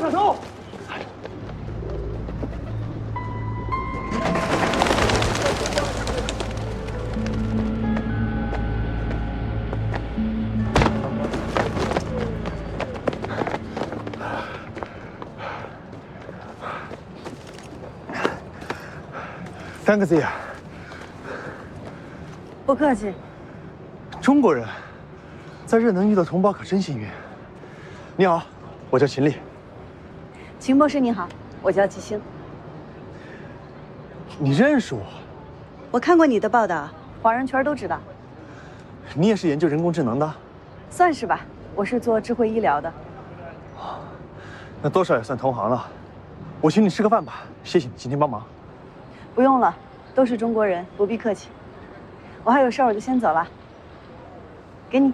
上手！Thanks you。不客气。中国人在这能遇到同胞可真幸运。你好，我叫秦丽。秦博士你好，我叫季星。你认识我？我看过你的报道，华人圈都知道。你也是研究人工智能的？算是吧，我是做智慧医疗的。那多少也算同行了。我请你吃个饭吧，谢谢你今天帮忙。不用了，都是中国人，不必客气。我还有事儿，我就先走了。给你。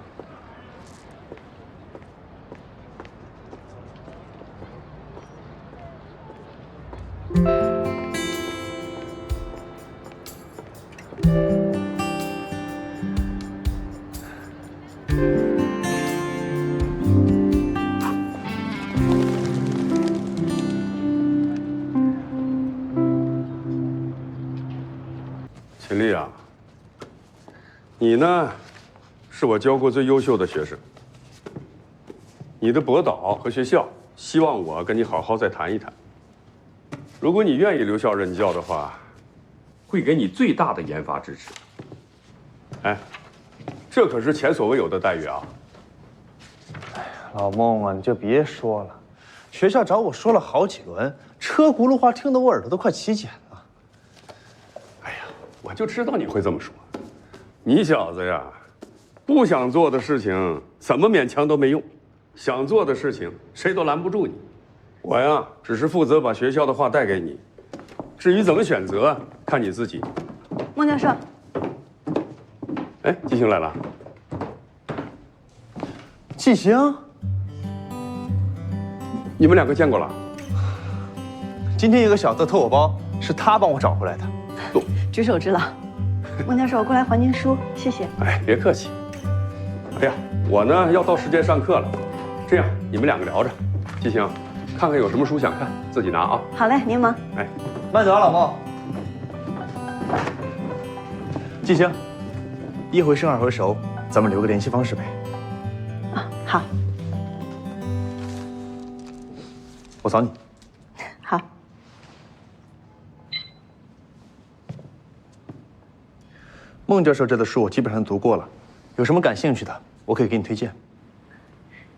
秦丽啊，你呢，是我教过最优秀的学生。你的博导和学校希望我跟你好好再谈一谈。如果你愿意留校任教的话，会给你最大的研发支持。哎，这可是前所未有的待遇啊！老孟啊，你就别说了，学校找我说了好几轮，车轱辘话听得我耳朵都快起茧了。哎呀，我就知道你会这么说。你小子呀，不想做的事情怎么勉强都没用，想做的事情谁都拦不住你。我呀，只是负责把学校的话带给你，至于怎么选择，看你自己。孟教授，哎，季星来了。季星，你们两个见过了？今天有个小子偷我包，是他帮我找回来的。举手之劳。孟教授，我过来还您书，谢谢。哎，别客气。哎呀，我呢要到时间上课了，这样你们两个聊着。季星，看看有什么书想看，自己拿啊。好嘞，您忙。哎，慢走啊，老孟。季星，一回生二回熟，咱们留个联系方式呗。啊，好。我扫你。好。孟教授这的书我基本上读过了，有什么感兴趣的，我可以给你推荐。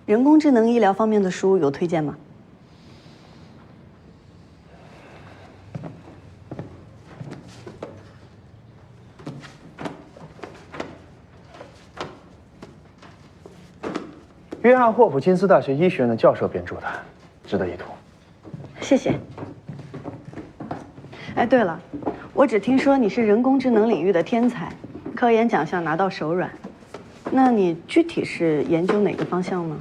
人工智能医疗方面的书有推荐吗？约翰霍普金斯大学医学院的教授编著的，值得一读。谢谢。哎，对了，我只听说你是人工智能领域的天才，科研奖项拿到手软。那你具体是研究哪个方向呢？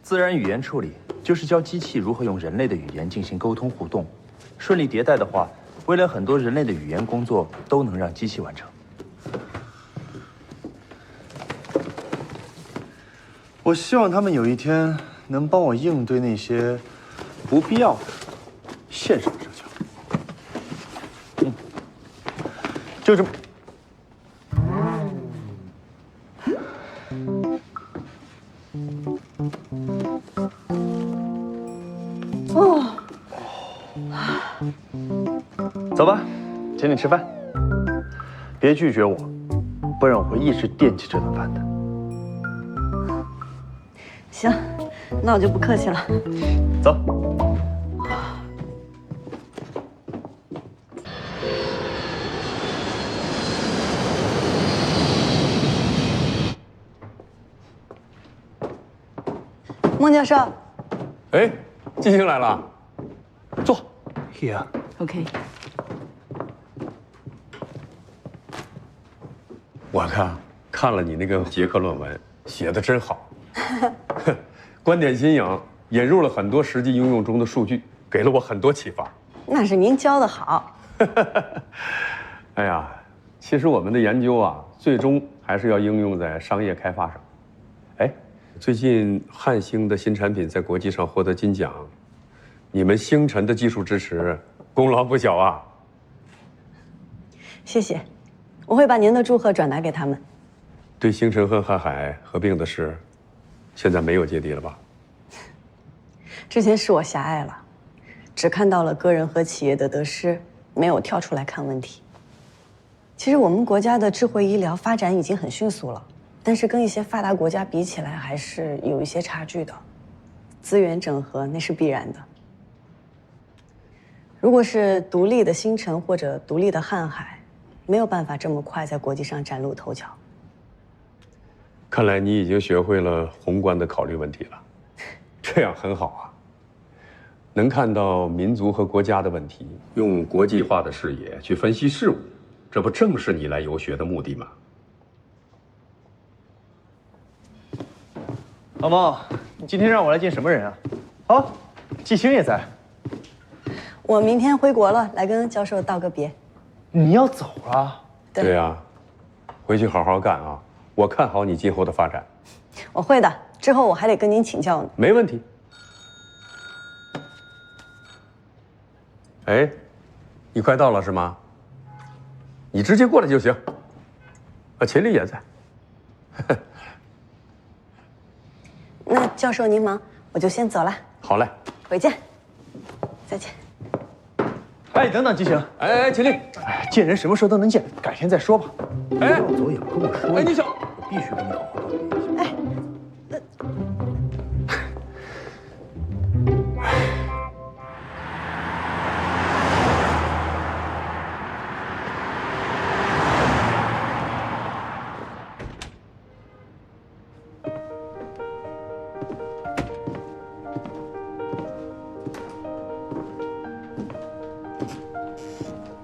自然语言处理就是教机器如何用人类的语言进行沟通互动。顺利迭代的话，未来很多人类的语言工作都能让机器完成。我希望他们有一天能帮我应对那些不必要的线上社交。就这么。哦，走吧，请你吃饭。别拒绝我，不然我会一直惦记这顿饭的。行，那我就不客气了。走。孟教授。哎，季星来了，坐。Here。OK。我看了你那个结课论文，写的真好。观点新颖，引入了很多实际应用中的数据，给了我很多启发。那是您教的好。哎呀，其实我们的研究啊，最终还是要应用在商业开发上。哎，最近汉星的新产品在国际上获得金奖，你们星辰的技术支持，功劳不小啊。谢谢，我会把您的祝贺转达给他们。对星辰和瀚海合并的事，现在没有芥蒂了吧？之前是我狭隘了，只看到了个人和企业的得失，没有跳出来看问题。其实我们国家的智慧医疗发展已经很迅速了，但是跟一些发达国家比起来，还是有一些差距的。资源整合那是必然的。如果是独立的星辰或者独立的瀚海，没有办法这么快在国际上崭露头角。看来你已经学会了宏观的考虑问题了，这样很好啊。能看到民族和国家的问题，用国际化的视野去分析事物，这不正是你来游学的目的吗？老孟，你今天让我来见什么人啊？哦，季星也在。我明天回国了，来跟教授道个别。你要走了？对呀，回去好好干啊！我看好你今后的发展。我会的，之后我还得跟您请教呢。没问题。哎，你快到了是吗？你直接过来就行。秦丽也在。那教授您忙，我就先走了。好嘞，回见。再见。哎，等等，季星。哎，秦丽，哎，见人什么时候都能见，改天再说吧。哎，要走也不跟我说。哎，你小，我必须跟你好好道别一下。哎，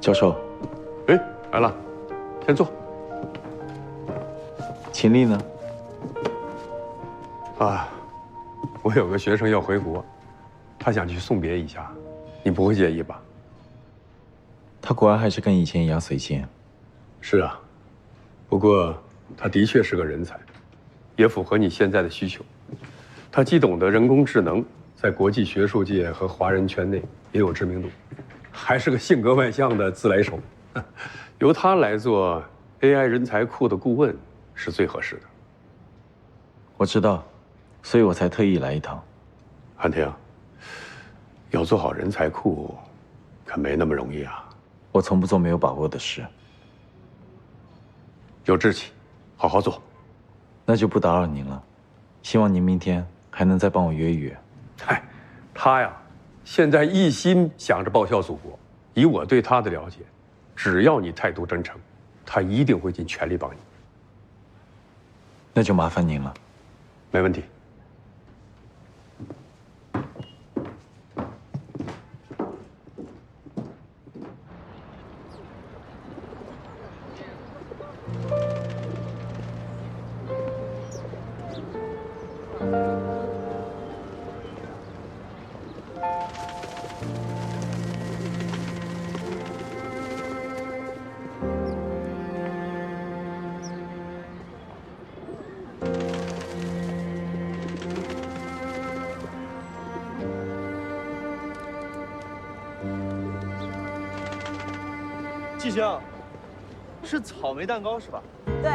教授，哎，来了，先坐。秦丽呢？啊，我有个学生要回国，他想去送别一下，你不会介意吧？他果然还是跟以前一样随性。是啊，不过他的确是个人才，也符合你现在的需求。他既懂得人工智能，在国际学术界和华人圈内也有知名度，还是个性格外向的自来熟。由他来做 AI 人才库的顾问是最合适的。我知道，所以我才特意来一趟。汉庭，要做好人才库，可没那么容易啊。我从不做没有把握的事。有志气，好好做。那就不打扰您了，希望您明天还能再帮我约一约。嗨，他呀，现在一心想着报效祖国。以我对他的了解，只要你态度真诚，他一定会尽全力帮你。那就麻烦您了。没问题。季星，是草莓蛋糕是吧？对。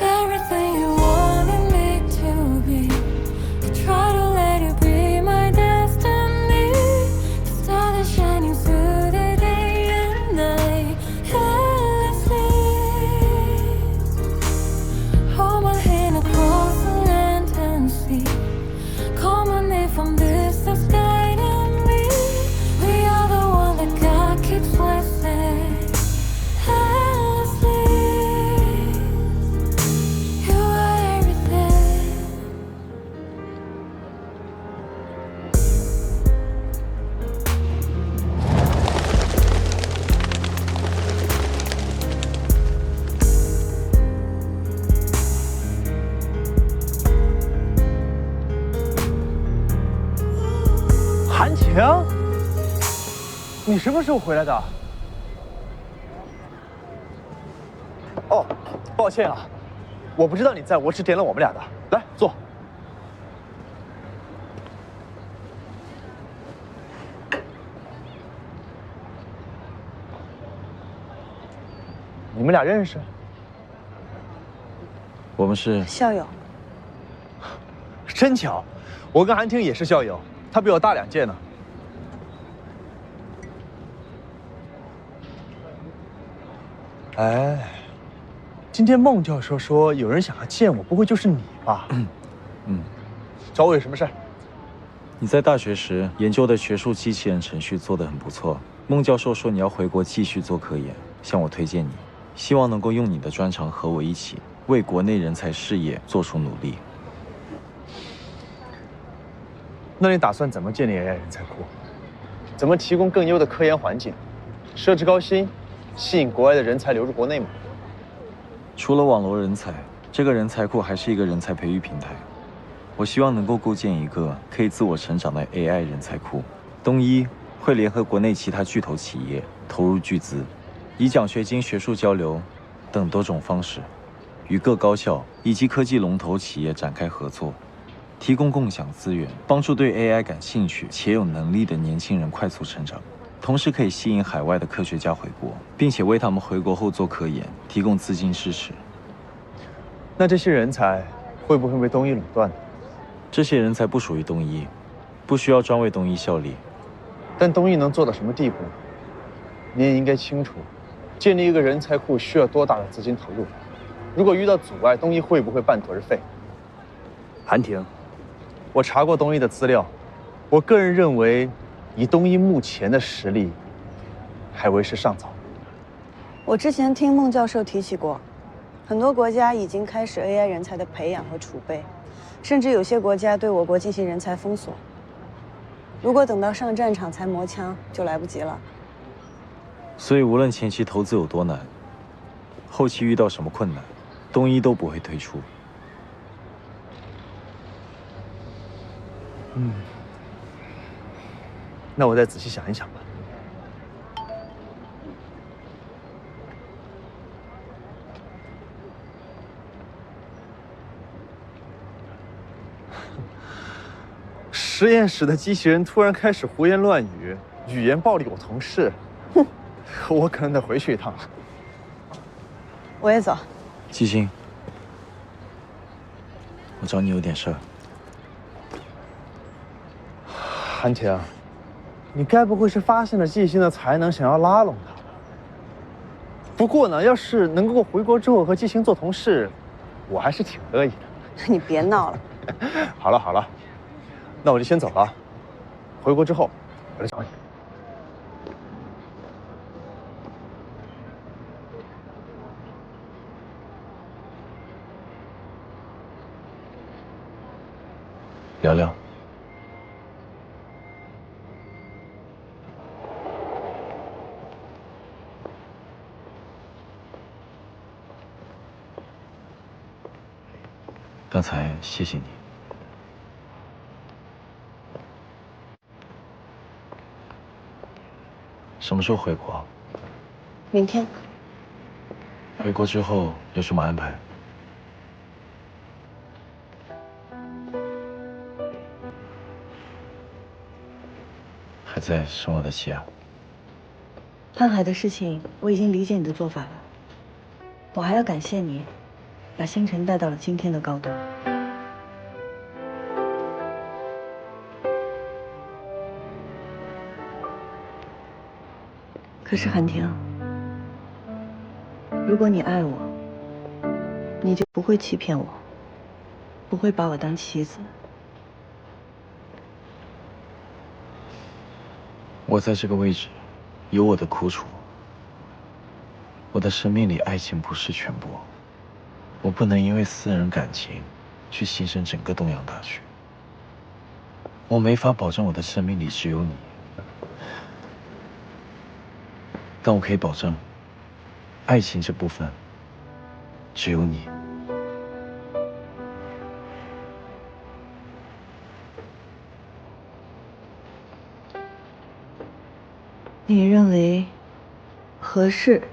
Everything you wanted me to be, I try to let you be my destiny. The stars are shining through the day and night, endlessly. Hold my hand 你什么时候回来的？哦，抱歉啊，我不知道你在，我只点了我们俩的。来，坐。你们俩认识？我们是校友。真巧，我跟韩婷也是校友，她比我大2届呢。哎，今天孟教授说有人想要见我，不会就是你吧？找我有什么事？你在大学时研究的学术机器人程序做得很不错。孟教授说你要回国继续做科研，向我推荐你，希望能够用你的专长和我一起为国内人才事业做出努力。那你打算怎么建立 AI 人才库？怎么提供更优的科研环境，设置高薪，吸引国外的人才流入国内吗？除了网罗人才，这个人才库还是一个人才培育平台。我希望能够构建一个可以自我成长的 AI 人才库。东一会联合国内其他巨头企业投入巨资，以奖学金、学术交流等多种方式，与各高校以及科技龙头企业展开合作，提供共享资源，帮助对 AI 感兴趣且有能力的年轻人快速成长。同时可以吸引海外的科学家回国，并且为他们回国后做科研提供资金支持。那这些人才会不会被东一垄断呢？这些人才不属于东一，不需要专为东一效力。但东一能做到什么地步呢？你也应该清楚，建立一个人才库需要多大的资金投入。如果遇到阻碍，东一会不会半途而废？韩婷，我查过东一的资料，我个人认为，以东一目前的实力，还为时尚早。我之前听孟教授提起过，很多国家已经开始 AI 人才的培养和储备，甚至有些国家对我国进行人才封锁。如果等到上战场才磨枪，就来不及了。所以无论前期投资有多难，后期遇到什么困难，东一都不会退出。那我再仔细想一想吧。实验室的机器人突然开始胡言乱语，语言暴力我同事，我可能得回去一趟了。我也走。季星，我找你有点事儿。韩婷，你该不会是发现了季星的才能，想要拉拢他吧？不过呢，要是能够回国之后和季星做同事，我还是挺乐意的。你别闹了。好了好了，那我就先走了。回国之后，我来找你。聊聊。刚才谢谢你。什么时候回国？明天。回国之后有什么安排？还在生我的气啊？瀚海的事情，我已经理解你的做法了。我还要感谢你，把星辰带到了今天的高度。可是韩婷，如果你爱我，你就不会欺骗我，不会把我当棋子。我在这个位置，有我的苦楚。我的生命里，爱情不是全部。我不能因为私人感情，去牺牲整个东洋大学。我没法保证我的生命里只有你，但我可以保证，爱情这部分，只有你。你你认为合适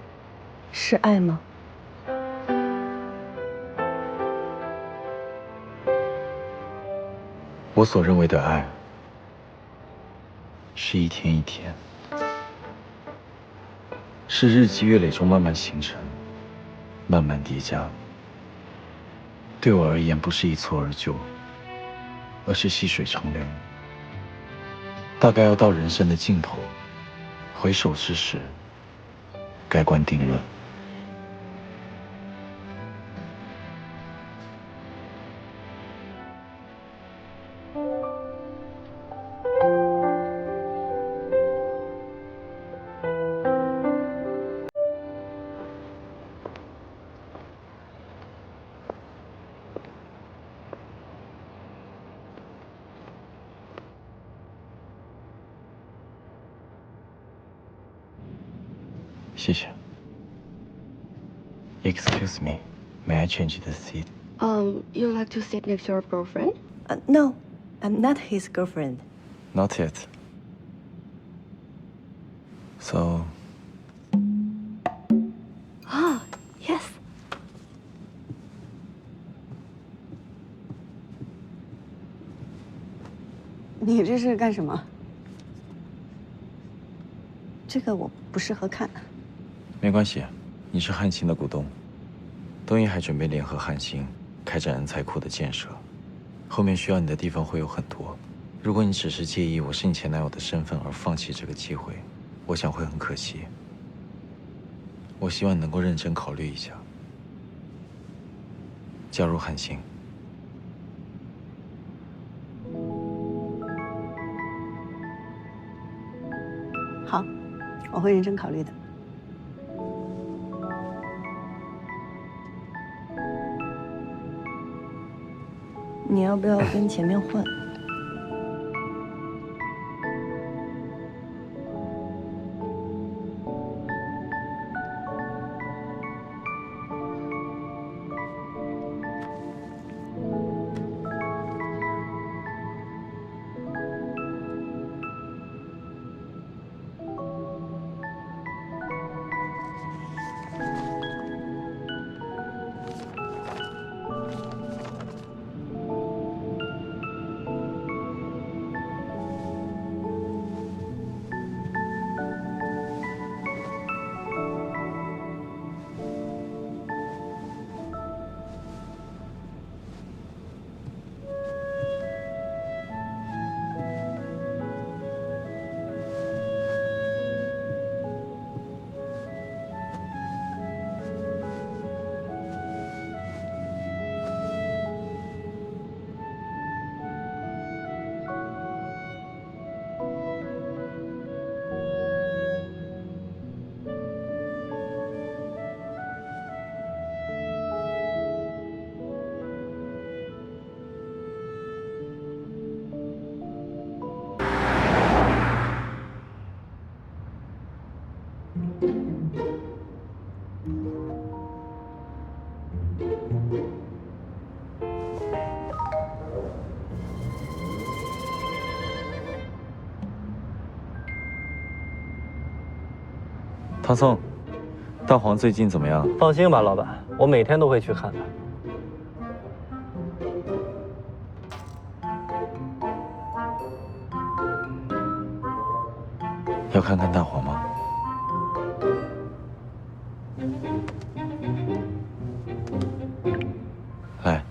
是爱吗？我所认为的爱，是一天一天，是日积月累中慢慢形成，慢慢叠加。对我而言，不是一蹴而就，而是细水长流。大概要到人生的尽头，回首之时，盖棺定论。谢谢。Excuse me, may I change the seat? You like to sit next to your girlfriend? No, I'm not his girlfriend. Not yet. So, Ah, yes. 你这是干什么？这个我不适合看。没关系，你是汉信的股东，东瀛还准备联合汉信开展人才库的建设，后面需要你的地方会有很多。如果你只是介意我是你前男友的身份而放弃这个机会，我想会很可惜。我希望你能够认真考虑一下，加入汉信。好，我会认真考虑的。你要不要跟前面换？唐宋，大黄最近怎么样？放心吧，老板，我每天都会去看的。要看看大黄吗？来。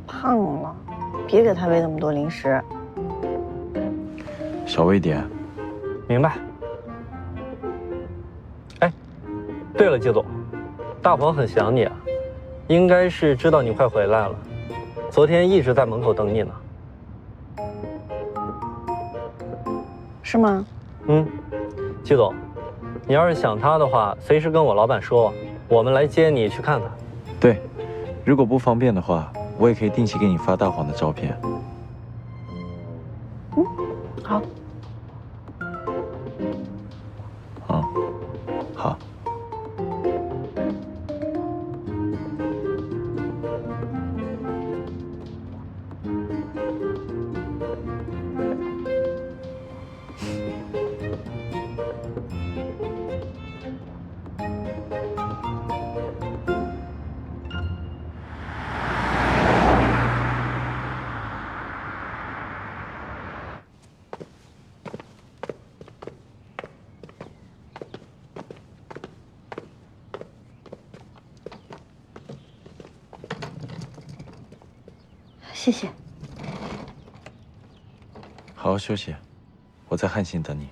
胖了，别给他喂那么多零食。少喂点。明白。哎，对了，季总，大黄很想你啊，应该是知道你快回来了，昨天一直在门口等你呢。是吗？嗯，季总，你要是想他的话，随时跟我老板说，我们来接你去看他。对，如果不方便的话，我也可以定期给你发大黄的照片。嗯，好。嗯，好。谢谢。好好休息，我在汉信等你。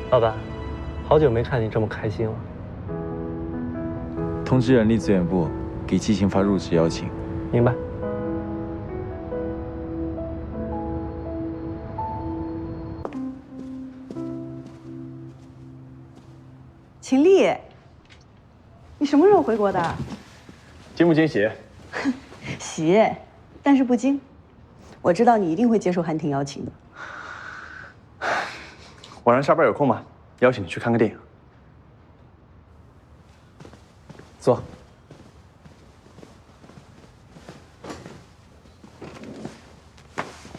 老板，好久没看你这么开心了。通知人力资源部，给季行发入职邀请。明白。秦丽，你什么时候回国的？惊不惊喜？喜，但是不惊。我知道你一定会接受韩婷邀请的。晚上下班有空吗？邀请你去看个电影。坐。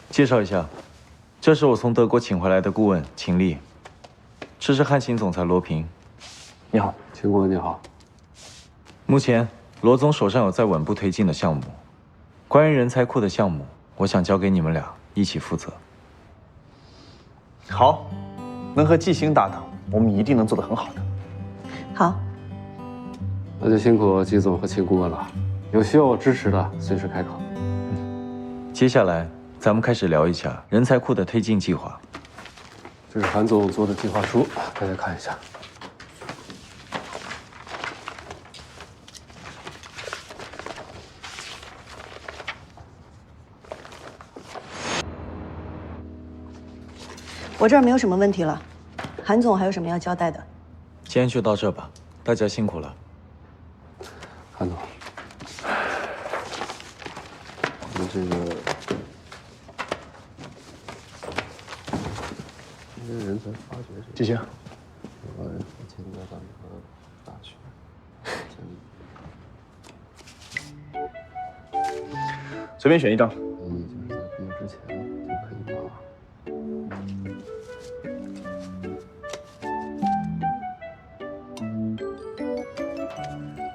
介绍一下，这是我从德国请回来的顾问秦丽，这是汉信总裁罗平。你好，秦顾问你好。目前罗总手上有在稳步推进的项目，关于人才库的项目，我想交给你们俩一起负责。好，能和季星搭档，我们一定能做得很好的。好，那就辛苦季总和秦顾问了，有需要我支持的随时开口。接下来咱们开始聊一下人才库的推进计划。这是韩总做的计划书，大家看一下。我这儿没有什么问题了。韩总还有什么要交代的？今天就到这吧，大家辛苦了。韩总，我们这个人才发掘季星，我现在咱们和大学，随便选一张。你就是在毕业之前就可以把。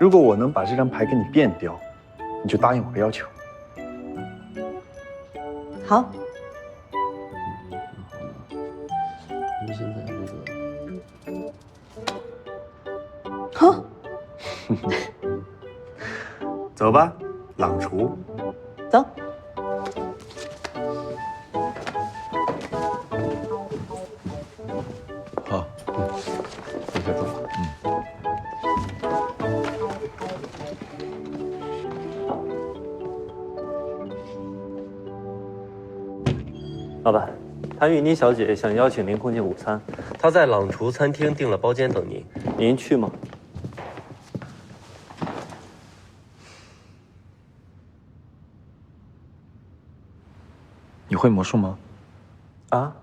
如果我能把这张牌给你变掉，你就答应我个要求。好。你们现在这个，好。走吧，朗厨。走。好，你先走吧。老板，谭雨妮小姐想邀请您共进午餐，她在朗厨餐厅订了包间等您，您去吗？你会魔术吗？啊？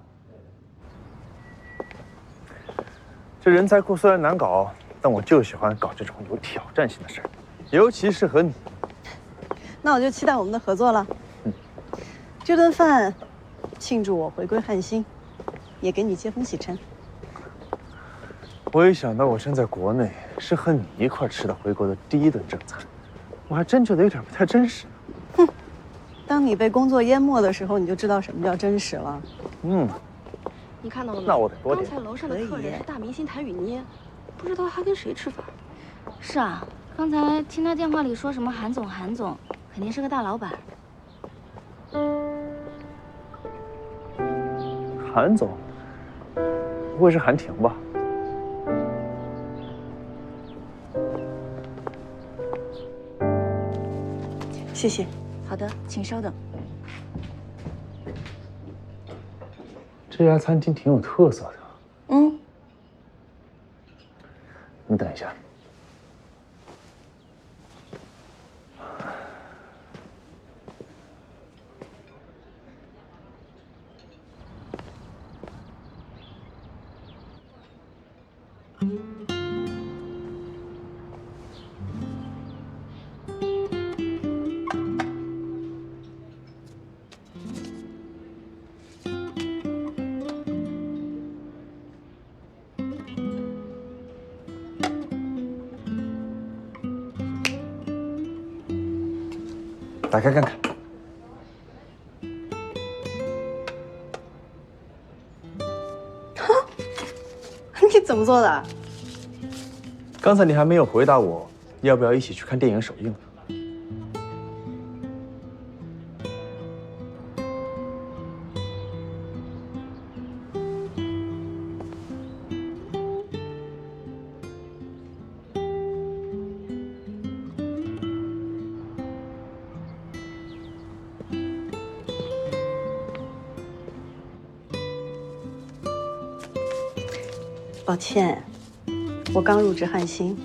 这人才库虽然难搞，但我就喜欢搞这种有挑战性的事儿，尤其是和你。那我就期待我们的合作了。这顿饭庆祝我回归汉星，也给你接风洗尘。我一想到我身在国内是和你一块吃的回国的第一顿正餐，我还真觉得有点不太真实。哼，当你被工作淹没的时候，你就知道什么叫真实了。你看到了吗？那我得多点。刚才楼上的客人是大明星谭雨妮，不知道还跟谁吃饭。是啊，刚才听他电话里说什么韩总，肯定是个大老板。韩总，不会是韩婷吧？谢谢。好的，请稍等。这家餐厅挺有特色的。你等一下。打开看看。你怎么做的？刚才你还没有回答我，要不要一起去看电影首映呢？抱歉，我刚入职汉芯，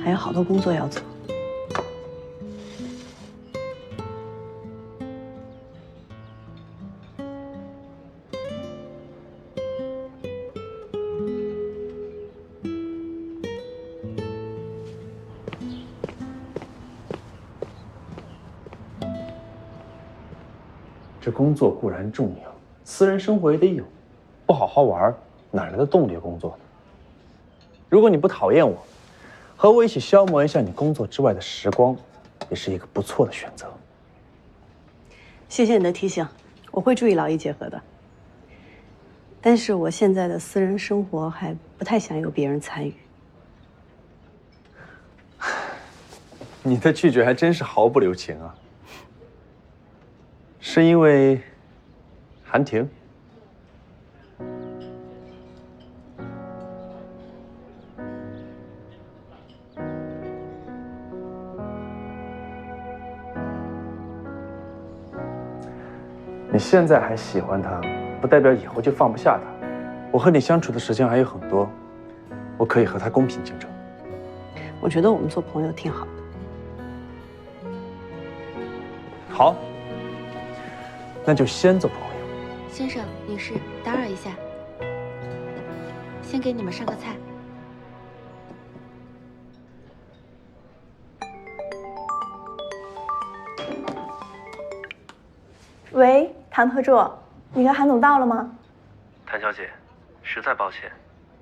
还有好多工作要做。这工作固然重要，私人生活也得有，不好好玩，哪来的动力工作呢？如果你不讨厌我，和我一起消磨一下你工作之外的时光，也是一个不错的选择。谢谢你的提醒，我会注意劳逸结合的。但是我现在的私人生活还不太想有别人参与。你的拒绝还真是毫不留情啊！是因为韩婷？你现在还喜欢他，不代表以后就放不下他。我和你相处的时间还有很多，我可以和他公平竞争。我觉得我们做朋友挺好的。好，那就先做朋友。先生、女士，打扰一下，先给你们上个菜。喂，唐特助，你和韩总到了吗？谭小姐，实在抱歉，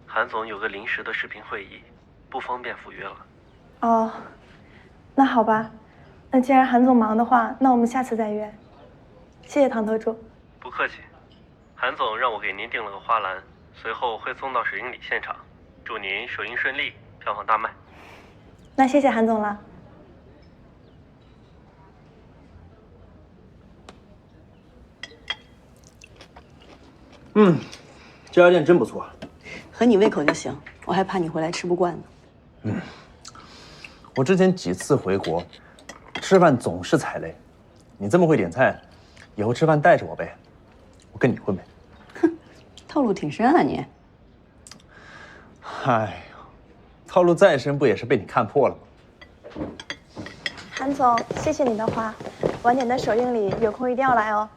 韩总有个临时的视频会议，不方便赴约了。哦，那好吧，那既然韩总忙的话，那我们下次再约。谢谢唐特助。不客气，韩总让我给您订了个花篮，随后会送到首映礼现场，祝您首映顺利，票房大卖。那谢谢韩总了。这家店真不错。合你胃口就行，我还怕你回来吃不惯呢。我之前几次回国，吃饭总是踩雷。你这么会点菜，以后吃饭带着我呗，我跟你混呗。套路挺深啊你。哎呦，套路再深，不也是被你看破了吗？韩总，谢谢你的话，晚点的首映礼有空一定要来哦。